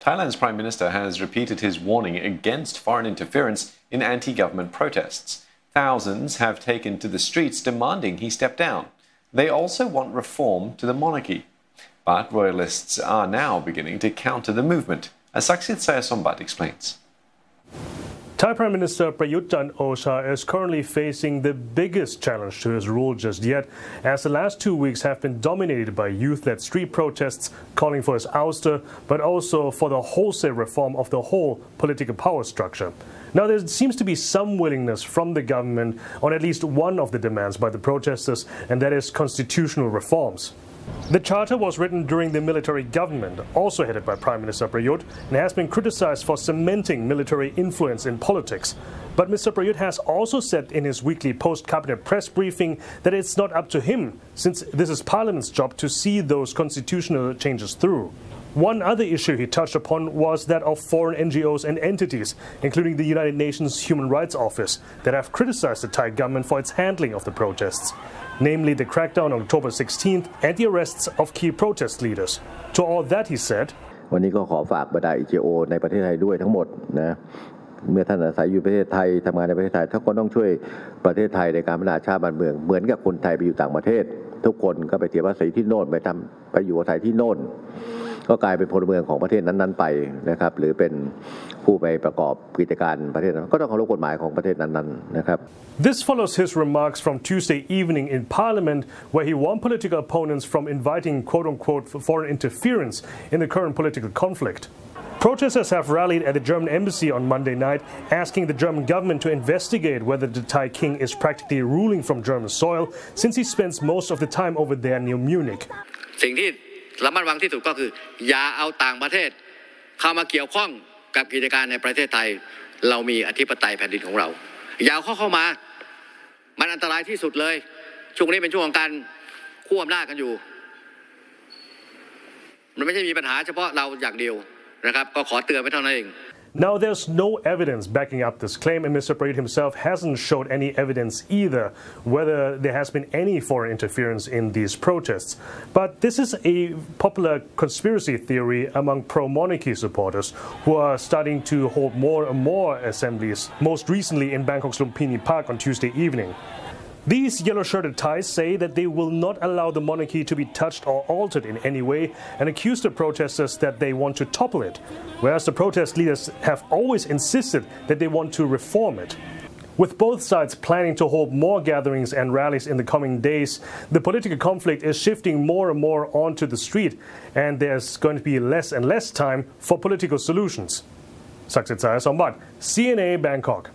Thailand's Prime Minister has repeated his warning against foreign interference in anti-government protests. Thousands have taken to the streets demanding he step down. They also want reform to the monarchy. But royalists are now beginning to counter the movement, as Saksit Sayasombat explains. Thai Prime Minister Prayut Chan-o-cha is currently facing the biggest challenge to his rule just yet, as the last 2 weeks have been dominated by youth-led street protests calling for his ouster, but also for the wholesale reform of the whole political power structure. Now, there seems to be some willingness from the government on at least one of the demands by the protesters, and that is constitutional reforms. The charter was written during the military government, also headed by Prime Minister Prayut, and has been criticized for cementing military influence in politics. But Mr. Prayut has also said in his weekly post-cabinet press briefing that it's not up to him, since this is Parliament's job to see those constitutional changes through. One other issue he touched upon was that of foreign NGOs and entities, including the United Nations Human Rights Office, that have criticized the Thai government for its handling of the protests, namely the crackdown on October 16th and the arrests of key protest leaders. To all that, he said, วันนี้ก็ขอฝากบรรดา NGO ในประเทศไทยด้วยทั้งหมดนะเมื่อท่านอาศัยอยู่ประเทศไทยทำงานในประเทศไทยท่านก็ต้องช่วยประเทศไทยในการพัฒนาชาติบ้านเมืองเหมือนกับคนไทยไปอยู่ต่างประเทศทุกคนก็ไปเสียภาษีที่โน่นไปอยู่อาศัยที่โน่นก็กลายเป็นพลเมืองของประเทศนั้นๆไปนะครับหรือเป็นผู้ไปประกอบกิจการประเทศนั้นก็ต้องเคารพกฎหมายของประเทศนั้นๆนะครับ This follows his remarks from Tuesday evening in Parliament, where he warned political opponents from inviting quote-unquote foreign interference in the current political conflict. Protesters have rallied at the German embassy on Monday night, asking the German government to investigate whether the Thai king is practically ruling from German soil, since he spends most of the time over there near Munich. สิ่งที่ระมัดระวังที่สุดก็คืออย่าเอาต่างประเทศเข้ามาเกี่ยวข้องกับกิจการในประเทศไทยเรามีอธิปไตยแผ่นดินของเราอย่าเอาเข้ามามันอันตรายที่สุดเลยช่วงนี้เป็นช่วงของการคั่วอำนาจกันอยู่มันไม่ใช่มีปัญหาเฉพาะเราอย่างเดียวนะครับก็ขอเตือนไว้เท่านั้นเอง Now, there's no evidence backing up this claim, and Mr. Prayut himself hasn't showed any evidence either whether there has been any foreign interference in these protests. But this is a popular conspiracy theory among pro-monarchy supporters who are starting to hold more and more assemblies, most recently in Bangkok's Lumpini Park on Tuesday evening. These yellow-shirted Thais say that they will not allow the monarchy to be touched or altered in any way and accuse the protesters that they want to topple it, whereas the protest leaders have always insisted that they want to reform it. With both sides planning to hold more gatherings and rallies in the coming days, the political conflict is shifting more and more onto the street, and there's going to be less and less time for political solutions. Saksit Sayasombat, CNA Bangkok.